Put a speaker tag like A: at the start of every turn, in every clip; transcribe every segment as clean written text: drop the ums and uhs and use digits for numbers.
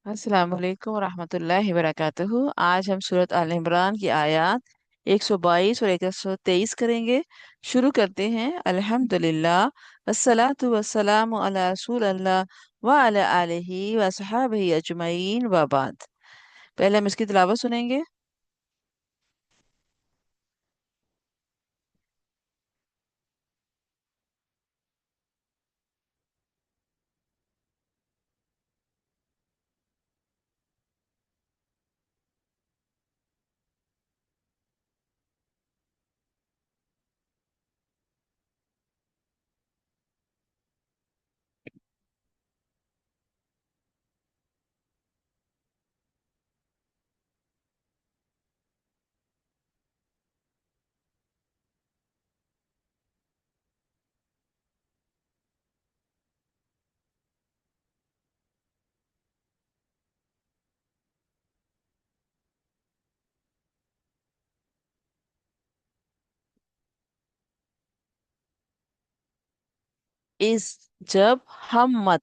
A: अस्सलाम वालेकुम रहमतुल्लाहि वबरकातुहू। आज हम सूरत आल इमरान की आयत 122 और 123 करेंगे। शुरू करते हैं। अल्हम्दुलिल्लाह वस्सलातु वस्सलामु अला रसूलिल्लाह व अला आलिहि व सहाबिहि अजमईन व बाद। पहले हम इसकी तिलावत सुनेंगे। इस जब हमत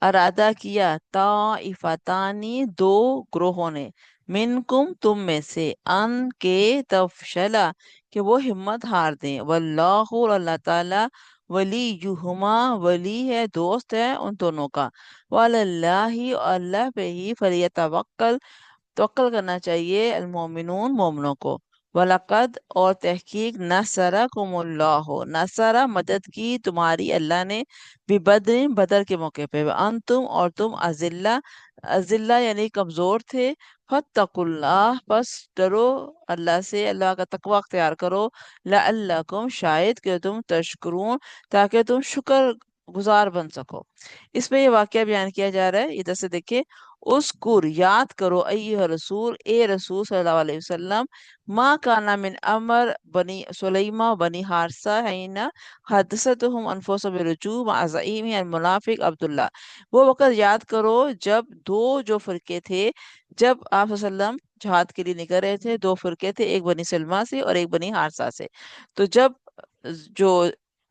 A: अरादा किया ताइफतानी दो ग्रोहों ने मिनकुम तुम में से अन के तफशला कि वो हिम्मत हार दें वल्लाहु और अल्लाह ताला वली युहुमा वली है दोस्त है उन दोनों का वल्लाही और अल्लाह पे ही फलियतवक्कल तवक्कल करना चाहिए अलमोमिनून मोमनों को। वलकद और तहकीक नसरकुमुल्लाह नसरा मदद की तुम्हारी अल्लाह ने बिबद्रिन बदर के मौके पे अंतुम और तुम अजिल्ला अजिल्ला यानी कमजोर थे। फत्तकुल्लाह बस डरो अल्लाह से अल्लाह का तकवा अख्तियार करो लअल्लकुम शायद कि तुम तशकुरून ताकि तुम शुक्र गुजार बन सको। इसमें ये वाकया बयान किया जा रहा है। इधर से देखिए। उस्कुर याद करो अय्युह रसूल ए रसूल सल्लल्लाहु अलैहि वसल्लम मा काना मिन अमर बनी सुलैमा बनी हारसा हैना हदसतहुम अनफुसुहुम बिरुजू मा ज़ईम अल मुनाफिक अब्दुल्ला। वो वक़्त याद करो जब दो जो फिरके थे जब आप वसल्लम जहाद के लिए निकल रहे थे। दो फिरके थे एक बनी सलमा से और एक बनी हारसा से। तो जब जो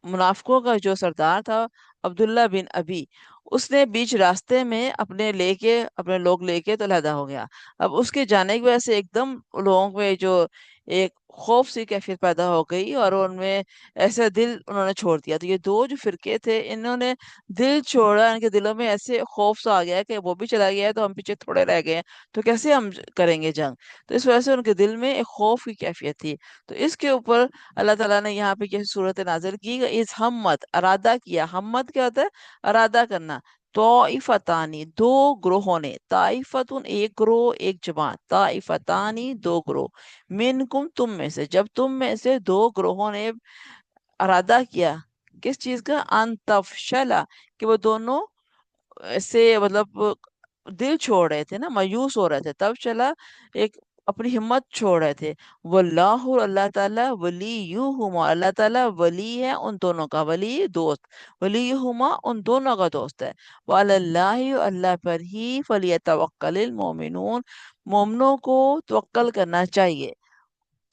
A: मुनाफिकों का जो सरदार था अब्दुल्ला बिन अबी उसने बीच रास्ते में अपने लोग लेके तो अलहदा हो गया। अब उसके जाने की वजह से एकदम लोगों में जो एक खौफ सी कैफियत पैदा हो गई और उनमें ऐसा दिल उन्होंने छोड़ दिया। तो ये दो जो फिरके थे इन्होंने दिल छोड़ा। इनके दिलों में ऐसे खौफ सा आ गया कि वो भी चला गया है तो हम पीछे थोड़े रह गए हैं। तो कैसे हम करेंगे जंग। तो इस वजह से उनके दिल में एक खौफ की कैफियत थी। तो इसके ऊपर अल्लाह ताला ने यहाँ पे ये सूरत नाजिल की। इस हमत अरादा किया। हमत क्या होता है? अरादा करना। तौइफतानी दो ग्रोहों ने ताइफतुन एक ग्रोह एक जमात ताइफतानी दो ग्रोह मिनकुम तुम में से जब तुम में से दो ग्रोहों ने अरादा किया किस चीज का अनतफशला कि वो दोनों ऐसे मतलब दिल छोड़ रहे थे ना मायूस हो रहे थे तब चला एक अपनी हिम्मत छोड़ रहे थे। वल्लाहु अल्लाह ताला वली यू हुमा अल्लाह ताला वली है उन दोनों का वली दोस्त वली हुमा उन दोनों का दोस्त है। वल्लाही अल्लाह पर ही फलियतवक्कलिल मोमिनून मोमनों को तवक्कल करना चाहिए।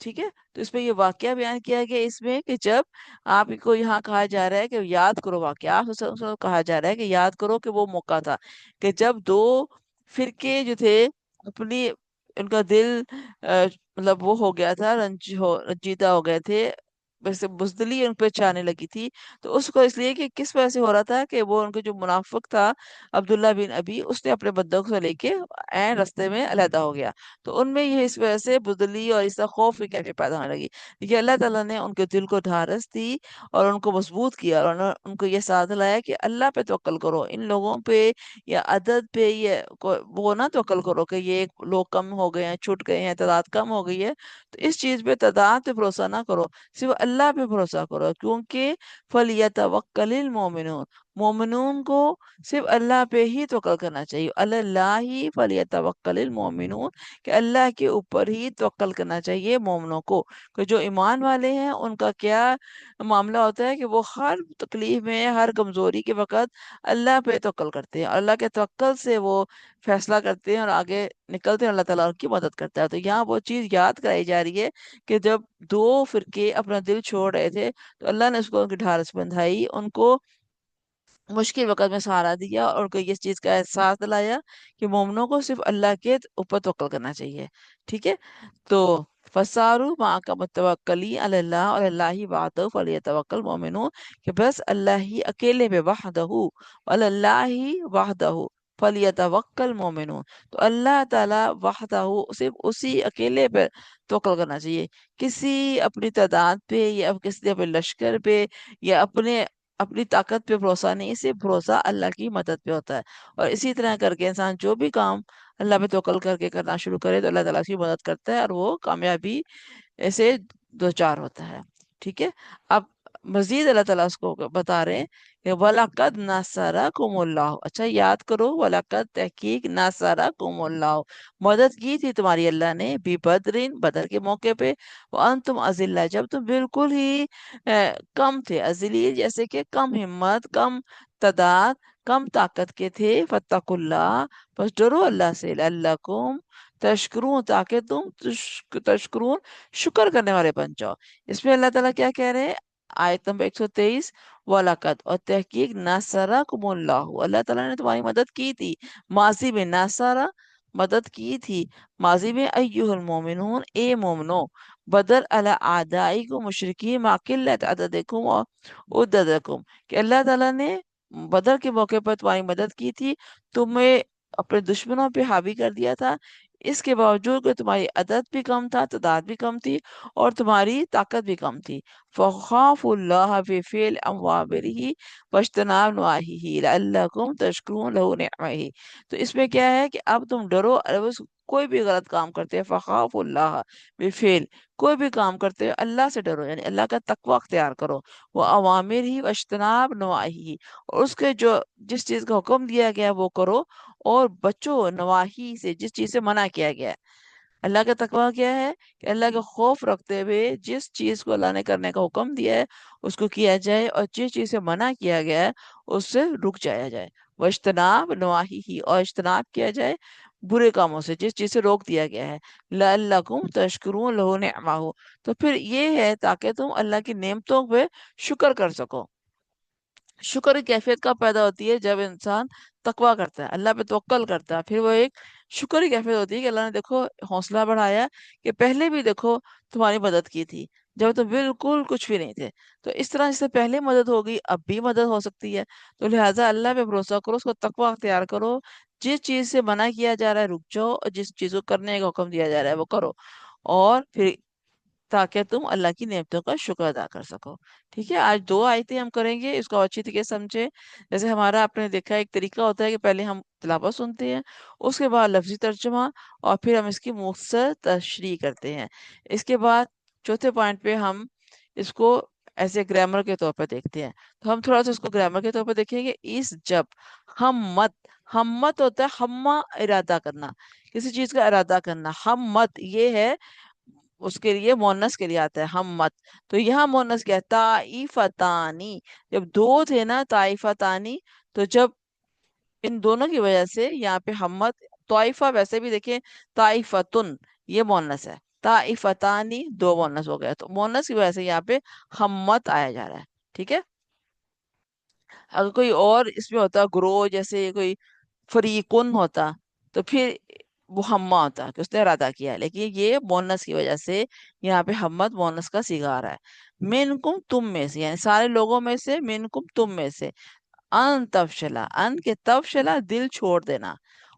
A: ठीक है। तो इसमें ये वाकया बयान किया गया इसमें कि जब आपको यहाँ कहा जा रहा है कि याद करो वाकया कहा जा रहा है कि याद करो कि वो मौका था कि जब दो फिरके जो थे अपनी उनका दिल मतलब वो हो गया था रंजीदा हो गए थे। वैसे बुजदली उन पे छाने लगी थी। तो उसको इसलिए कि किस वजह से हो रहा था कि वो उनके जो मुनाफिक था अब्दुल्ला बिन अबी उसने अपने बंदूक से लेके ऐन रास्ते में अलहदा हो गया। तो उनमें ये इस वजह से बुज़दिली और इसका खौफ की कैफियत पैदा होने लगी। देखिए अल्लाह ताला ने उनके दिल को ढारस दी और उनको मजबूत किया और उनको ये साथ दिलाया कि अल्लाह पे तवक्कल करो। इन लोगों पे या अदद पे ये वो ना तवक्कल करो कि ये लोग कम हो गए हैं छूट गए हैं तादाद कम हो गई है। तो इस चीज पे तादाद पे भरोसा ना करो सिर्फ अल्लाह पे भरोसा करो क्योंकि फलियतवक्कलिल मोमिनून मोमिनून को सिर्फ अल्लाह पे ही तवक्कल करना चाहिए। अल्लाही फलियतवक्कलिल मोमिनून कि अल्लाह के ऊपर ही तवक्कल करना चाहिए मोमनों को। कि जो ईमान वाले हैं उनका क्या मामला होता है कि वो हर तकलीफ में हर कमजोरी के वक्त अल्लाह पे तवक्कल करते हैं। अल्लाह के तवक्कल से वो फैसला करते हैं और आगे निकलते हैं। अल्लाह ताला उनकी मदद करता है। तो यहाँ वो चीज याद कराई जा रही है कि जब दो फिरके अपना दिल छोड़ रहे थे तो अल्लाह ने उसको उनकी ढारस बंधाई उनको मुश्किल वक़्त में सहारा दिया और उनको इस चीज़ का एहसास दिलाया कि मोमिनों को सिर्फ अल्लाह के ऊपर तवक्कुल करना चाहिए। ठीक है? तो फसारू माका मुतवक्किली अल्लाह और अल्लाह ही वहदहू फलियतवक्कल मोमिनून, कि बस अल्लाह ही अकेले पे वहदहू अल्लाह ही वहदहू फलियतवक्कल मोमिनून। तो अल्लाह ताला वहदहू सिर्फ उसी अकेले पे तवक्कुल करना चाहिए। किसी अपनी तादाद पे या किसी अपने लश्कर पे या अपनी ताकत पे भरोसा नहीं, सिर्फ भरोसा अल्लाह की मदद पे होता है। और इसी तरह करके इंसान जो भी काम अल्लाह पे तवक्कुल करके करना शुरू करे तो अल्लाह ताला उसकी मदद करता है और वो कामयाबी ऐसे दो चार होता है। ठीक है? अब मजीद अल्लाह ताला उसको बता रहे हैं कि वलकद नसरकुमुल्लाह, अच्छा याद करो, वलकद तहकीक नसरकुमुल्लाह, मदद की थी तुम्हारी अल्लाह ने भी बदरिन, बदर के मौके पे, वो तुम अजिल्ला, जब तुम बिल्कुल ही कम थे, अजिली जैसे कि कम हिम्मत, कम तादाद, कम ताकत के थे, फत्तकुल्लाह, बस डरो अल्लाह से, लअल्लकुम तशकुरून, ताकि तुम तशकुरून, शुक्र करने वाले बन जाओ। इसमें अल्लाह ताला क्या कह रहे हैं? आयत नंबर 123, वलकद और तहकीक नसरकुमुल्लाहु, अल्लाह ताला ने तुम्हारी मदद की थी, माजी में नसरा मदद की थी, माजी में अय्युहल मोमिनून, ए मोमिनो, बदल अला आदाई को मुशरिकी मा किल्लत अददिकुम और उद्ददकुम, कि अल्लाह ताला ने बदर के मौके पर तुम्हारी मदद की थी, तुम्हें अपने दुश्मनों पे हावी कर दिया था, इसके बावजूद कि तुम्हारी अदद भी कम था, तादाद भी कम थी और तुम्हारी ताकत भी कम थी। फ़ख़ाफ़ुल्लाह फ़िफ़िल अवामिरिही वज्तनाब नवाहिही लअल्लकुम तशकुरून लहू निअमही। तो इसमें क्या है कि अब तुम डरो, बस कोई भी गलत काम करते हैं, फ़ख़ाफ़ुल्लाह फ़िफ़िल, कोई भी काम करते हो अल्लाह से डरो, यानी अल्लाह का तकवा अख्तियार करो, वो अवामिर ही वज्तनाब नवाही, और उसके जो जिस चीज़ का हुक्म दिया गया है वो करो, और बचो नवाही से, जिस चीज़ से मना किया गया है। अल्लाह का तकवा क्या है? कि अल्लाह का खौफ रखते हुए जिस चीज को अल्लाह ने करने का हुक्म दिया है उसको किया जाए, और जिस चीज से मना किया गया है उससे रुक जाया जाए। वज्तनाब नवाही, और इज्तनाब किया जाए बुरे कामों से, जिस चीज से रोक दिया गया है। लअल्लकुम तशकुरून लहू निअमाहू, तो फिर ये है ताकि तुम अल्लाह की नेमतों पे शुक्र कर सको। शुक्र की कैफियत कब पैदा होती है? जब इंसान तकवा करता है, अल्लाह पे तवक्कल करता है, फिर वो एक शुक्र की कैफियत होती है कि अल्लाह ने देखो हौसला बढ़ाया, कि पहले भी देखो तुम्हारी मदद की थी जब तुम बिल्कुल कुछ भी नहीं थे। तो इस तरह जैसे पहले मदद हो गई अब भी मदद हो सकती है। तो लिहाजा अल्लाह पे भरोसा करो, उसको तकवा अख्तियार करो, जिस चीज से मना किया जा रहा है रुक जाओ, और जिस चीज को करने का हुक्म दिया जा रहा है वो करो, और फिर ताकि तुम अल्लाह की नेमतों का शुक्र अदा कर सको। ठीक है? आज दो आयतें हम करेंगे, इसको अच्छी तरीके से समझे। जैसे हमारा आपने देखा एक तरीका होता है कि पहले हम तिलावत सुनते हैं, उसके बाद लफ्जी तर्जुमा, और फिर हम इसकी मुख्तसर तशरीह करते हैं। इसके बाद चौथे पॉइंट पे हम इसको ऐसे ग्रामर के तौर पर देखते हैं। तो हम थोड़ा सा इसको ग्रामर के तौर पर देखेंगे। इस जब हम मत होता है हम्मा, इरादा करना, किसी चीज का इरादा करना। हम मत ये है, उसके लिए मोनस के लिए आता है हम मत। तो यहाँ मोनस क्या है? ताइफतानी, जब दो थे ना ताइफतानी, तो जब इन दोनों की वजह से यहाँ पे हमत, तोइफा वैसे भी देखें ताइफतुन, ये मोनस है, ताइफतानी दो मोनस हो गया, तो मोनस की वजह से यहाँ पे हमत आया जा रहा है। ठीक है? अगर कोई और इसमें होता ग्रो, जैसे कोई फरीकुन होता, तो फिर वो हम्मा होता कि उसने इरादा किया है, लेकिन ये मोनस की वजह से यहाँ पे हमत मोनस का सिगा आ रहा है। मिनकुम तुम में से, यानी सारे लोगों में से, मिनकुम तुम में से, अन तफशला, अन के तफशला दिल छोड़ देना,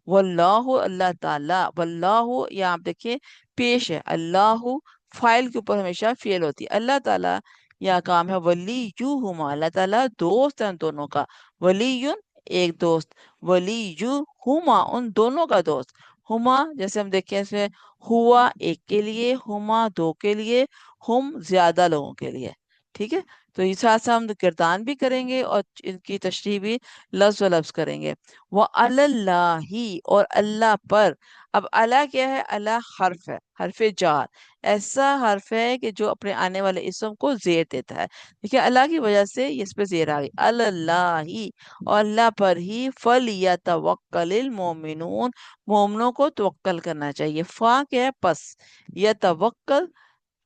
A: वल्लाहु अल्लाह ताला, वल्लाहु यहाँ आप देखिए पेश है, अल्लाहु फाइल के ऊपर हमेशा फेल होती है, अल्लाह ताला यहाँ काम है वली यू हुमा, अल्लाह ताला दोस्त है उन दोनों का, वलीयुन एक दोस्त, वली यू हुमा उन दोनों का दोस्त। हुमा जैसे हम देखें इसमें, हुआ एक के लिए, हुमा दो के लिए, हुम ज्यादा लोगों के लिए। ठीक है? तो इस साथ साथ हम किरदान भी करेंगे और इनकी तशरीह भी लफ्ज व लफ्ज करेंगे। वो अल्लाही, और अल्लाह पर। अब अला क्या है? अला हर्फ है, हरफ जार, ऐसा हर्फ है कि जो अपने आने वाले इसम को जेर देता है। देखिए अल्लाह की वजह से इस पे जेर आ गई, अल्लाही, और अल्लाह पर ही फल या तवक्कलिल मोमिनून, मोमनों को तवक्कल करना चाहिए। फा क्या है? पस, या तवक्कल,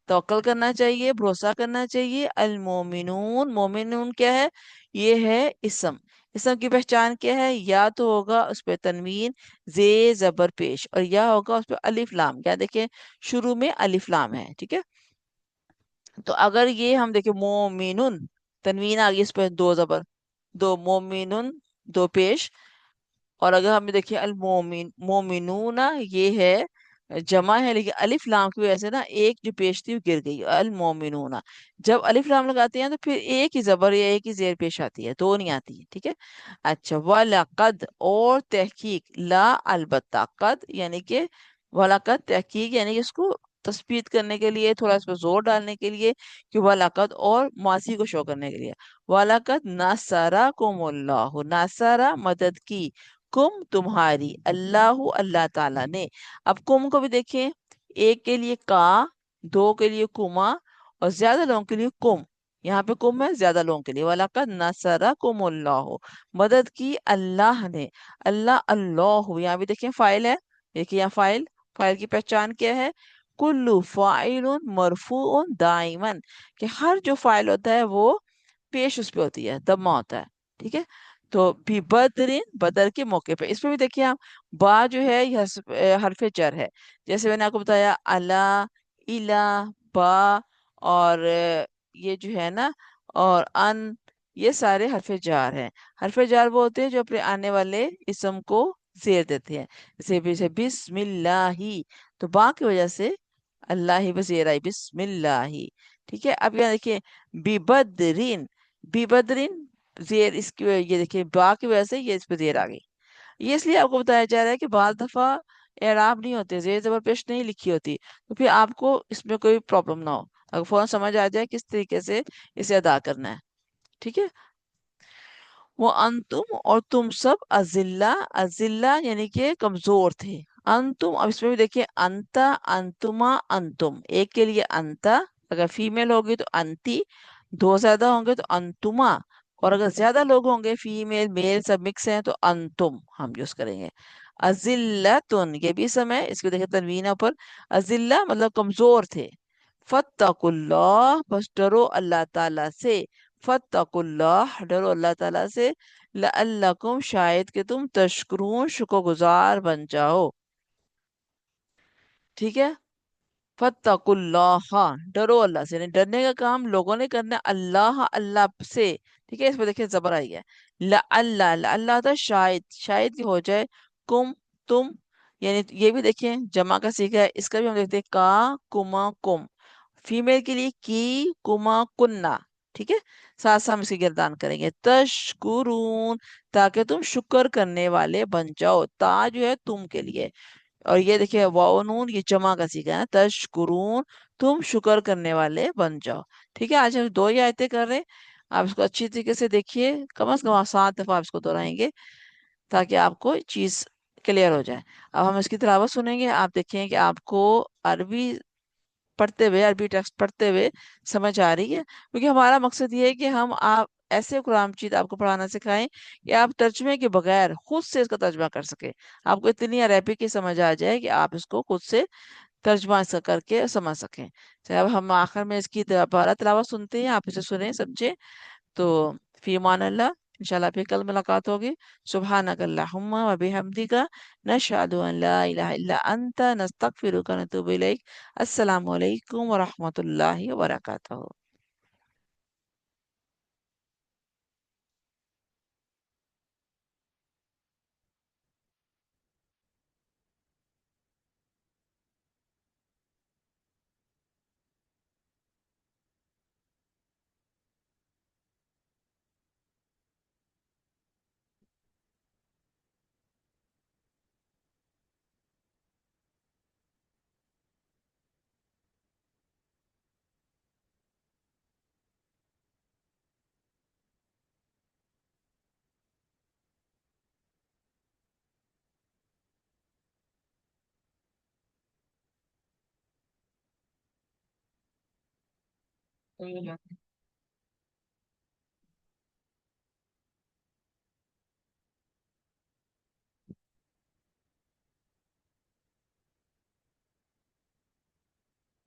A: तवक्कल करना चाहिए, भरोसा करना चाहिए। अल मोमिनून, मोमिनून क्या है? ये है इसम, इसम की पहचान क्या है? या तो होगा उस पे तनवीन जे जबर पेश, और या होगा उस पे अलिफ लाम। क्या देखें, शुरू में अलिफ लाम है, ठीक है। तो अगर ये हम देखें मोमिनुन, तनवीन आ गई इस पे, दो जबर, दो मोमिनुन, दो पेश। और अगर हम देखिए अल मोमिन मोमिनूना, ये है जमा है, लेकिन अलिफ लाम की वजह से ना एक जो पेश थी वो गिर गई, अल मोमिनूना। जब अलिफ लाम लगाते हैं तो फिर एक ही जबर या एक ही जेर पेश आती है, दो नहीं आती है, ठीक है। अच्छा, वलकद, और तहकीक, ला अलबत्ता, कद यानी कि वलकद तहकीक यानी कि इसको तस्बीत करने के लिए, थोड़ा इस पर जोर डालने के लिए, कि वलकद, और मासी को शो करने के लिए। वलकद नासरा कुमुल्लाहु, नासरा मदद की, कुम तुम्हारी, अल्लाह अल्लाह ताला ने। अब कुम को भी देखें, एक के लिए का, दो के लिए कुमा, और ज्यादा लोगों के लिए कुम। यहाँ पे कुम है ज्यादा लोगों के लिए। वलकद नसरा कुमुल्लाह, मदद की अल्लाह ने। अल्लाह, अल्लाह, यहाँ भी देखें फाइल है। देखिए यहाँ फाइल, फाइल की पहचान क्या है? कुल्लु फाइलुन मरफूउन दाइमन, कि हर जो फाइल होता है वो पेश उस पे होती है, दम्मा होता है, ठीक है। तो भी बदरिन, बदर के मौके पे, इसमें भी देखिए आप, बा जो है ये हरफे जर है। जैसे मैंने आपको बताया, अला, इला, बा, और ये जो है ना, और अन, ये सारे हरफे जार हैं। हरफे जार वो होते हैं जो अपने आने वाले इसम को जेर देते हैं। जैसे बिस्मिल्लाही, तो बा की वजह से अल्लाह ही पे जेर आई, बिस्मिल्लाही, ठीक है। अब यहाँ देखिए, बिबदरिन, बिबदरिन, जेर इसकी ये देखिए बा की वजह से ये इस पे जेर आ गई। ये इसलिए आपको बताया जा रहा है कि बाल दफा एराब नहीं होते, जेर जबर पेश नहीं लिखी होती, तो फिर आपको इसमें कोई प्रॉब्लम ना हो, अगर फौरन समझ आ जाए किस तरीके से इसे अदा करना है, ठीक है। वो अंतुम, और तुम सब, अजिल्ला, अजिल्ला यानी कि कमजोर थे। अंतुम, अब इसमें भी देखिए, अंता, अंतुमा, अंतुम, एक के लिए अंता, अगर फीमेल होगी तो अंती, दो ज्यादा होंगे तो अंतुमा, और अगर ज्यादा लोग होंगे, फीमेल मेल सब मिक्स हैं, तो अंतुम हम यूज करेंगे। अजिल्लतुन, ये भी समय, इसको देखिए तनवीना पर, अजिल्ला मतलब कमजोर थे। फत्तकुल्लाह, बस डरो अल्लाह ताला से। फत्तकुल्लाह, डरो अल्लाह ताला से। लअल्लकुम, शायद कि तुम तशकुरून, शुक्रगुजार बन जाओ, ठीक है। फत्तकुल्लाह, डरो अल्लाह से, नहीं डरने का काम लोगों ने करना है, अल्लाह अल्लाह से, ठीक है। इस पर देखिए जबर आई है, ला अल्लाह, ला अल्लाह था शायद, शायद कि हो जाए, कुम, तुम, यानी ये भी देखिए जमा का सीखा है, इसका भी हम देखते हैं, का, कुमा, कुम, फीमेल के लिए की, कुमा, कुन्ना, ठीक है। साथ साथ हम इसकी गिरदान करेंगे, तशकुरून, ताकि तुम शुक्र करने वाले बन जाओ, ता जो है तुम के लिए, और ये देखिए वाओ नून, ये जमा का सीखा है, तशकुरून, तुम शुक्र करने वाले बन जाओ, ठीक है। आज हम दो ही आयतें कर रहे हैं, आप इसको अच्छी तरीके से देखिए, कम से कम आप 7 दफा आप इसको दोहराएंगे, ताकि आपको चीज क्लियर हो जाए। अब हम इसकी तिलावत सुनेंगे, आप देखें कि आपको अरबी पढ़ते हुए, अरबी टेक्स्ट पढ़ते हुए समझ आ रही है, क्योंकि हमारा मकसद ये है कि हम आप ऐसे कुरान मजीद आपको पढ़ाना सिखाएं कि आप तर्जमे के बगैर खुद से इसका तर्जमा कर सके, आपको इतनी अरबी की समझ आ जाए कि आप इसको खुद से तर्जमा करके समझ सकें। चलिए अब हम आखिर में इसकी दोबारा तिलावत सुनते हैं, आप इसे सुने समझे। तो फी अमान अल्लाह, इंशाल्लाह फिर कल मुलाकात होगी। सुब्हानक अल्लाहुम्मा व बिहम्दिका, नशहदु अन ला इलाहा इल्ला अंता, नस्तगफिरुका व नतूबु इलैक। अस्सलामु अलैकुम व रहमतुल्लाहि व बरकातहू।